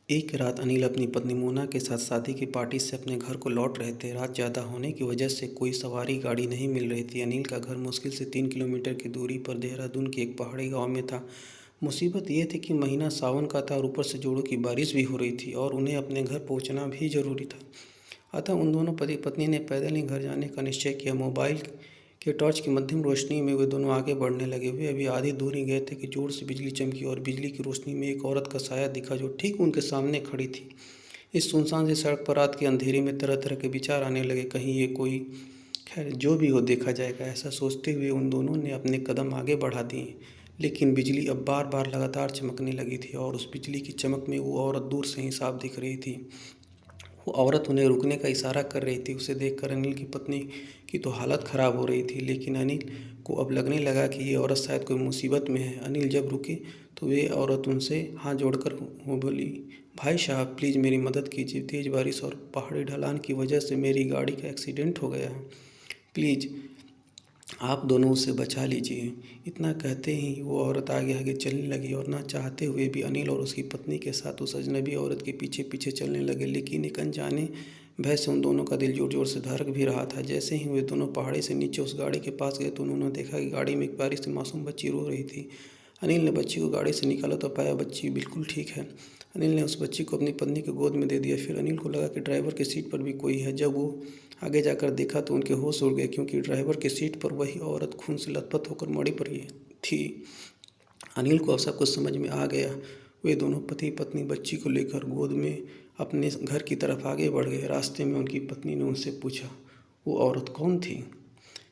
एक रात अनिल अपनी पत्नी मोना के साथ शादी की पार्टी से अपने घर को लौट रहे थे। रात ज़्यादा होने की वजह से कोई सवारी गाड़ी नहीं मिल रही थी। अनिल का घर मुश्किल से 3 किलोमीटर की दूरी पर देहरादून के एक पहाड़ी गांव में था। मुसीबत यह थी कि महीना सावन का था और ऊपर से जोरों की बारिश भी हो रही थी और उन्हें अपने घर पहुंचना भी ज़रूरी था। अतः उन दोनों पति पत्नी ने पैदल ही घर जाने का निश्चय किया। मोबाइल के टॉर्च की मध्यम रोशनी में वे दोनों आगे बढ़ने लगे। वे अभी आधी दूर ही गए थे कि जोर से बिजली चमकी और बिजली की रोशनी में एक औरत का साया दिखा जो ठीक उनके सामने खड़ी थी। इस सुनसान सी सड़क पर रात के अंधेरे में तरह तरह के विचार आने लगे। कहीं ये कोई, खैर जो भी हो देखा जाएगा, ऐसा सोचते हुए उन दोनों ने अपने कदम आगे बढ़ा दिए। लेकिन बिजली अब बार बार लगातार चमकने लगी थी और उस बिजली की चमक में वो औरत दूर से ही साफ दिख रही थी। वो औरत उन्हें रुकने का इशारा कर रही थी। उसे देखकर अनिल की पत्नी की तो हालत ख़राब हो रही थी, लेकिन अनिल को अब लगने लगा कि ये औरत शायद कोई मुसीबत में है। अनिल जब रुके तो वे औरत उनसे हाथ जोड़कर वो बोली, भाई साहब प्लीज़ मेरी मदद कीजिए। तेज़ बारिश और पहाड़ी ढलान की वजह से मेरी गाड़ी का एक्सीडेंट हो गया है, प्लीज़ आप दोनों उसे बचा लीजिए। इतना कहते ही वो औरत आगे आगे चलने लगी और ना चाहते हुए भी अनिल और उसकी पत्नी के साथ उस अजनबी औरत के पीछे पीछे चलने लगे। लेकिन एक अनजाने भय से उन दोनों का दिल जोर जोर से धड़क भी रहा था। जैसे ही वे दोनों पहाड़ी से नीचे उस गाड़ी के पास गए तो उन्होंने देखा कि गाड़ी में एक प्यारी सी मासूम बच्ची रो रही थी। अनिल ने बच्ची को गाड़ी से निकाला तो पाया बच्ची बिल्कुल ठीक है। अनिल ने उस बच्ची को अपनी पत्नी की गोद में दे दिया। फिर अनिल को लगा कि ड्राइवर की सीट पर भी कोई है। जब वो आगे जाकर देखा तो उनके होश उड़ गए, क्योंकि ड्राइवर की सीट पर वही औरत खून से लथपथ होकर मरी पड़ी थी। अनिल को अब सब कुछ समझ में आ गया। वे दोनों पति पत्नी बच्ची को लेकर गोद में अपने घर की तरफ आगे बढ़ गए। रास्ते में उनकी पत्नी ने उनसे पूछा, वो औरत कौन थी?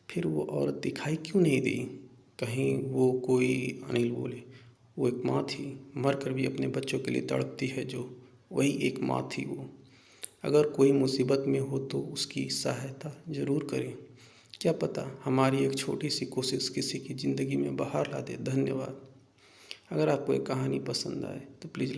फिर वो औरत दिखाई क्यों नहीं दी? कहीं वो कोई? अनिल बोले, वो एक माँ थी, मर कर भी अपने बच्चों के लिए तड़पती है जो, वही एक माँ थी वो। अगर कोई मुसीबत में हो तो उसकी सहायता ज़रूर करें। क्या पता हमारी एक छोटी सी कोशिश किसी की ज़िंदगी में बहार ला दे। धन्यवाद। अगर आपको ये कहानी पसंद आए तो प्लीज़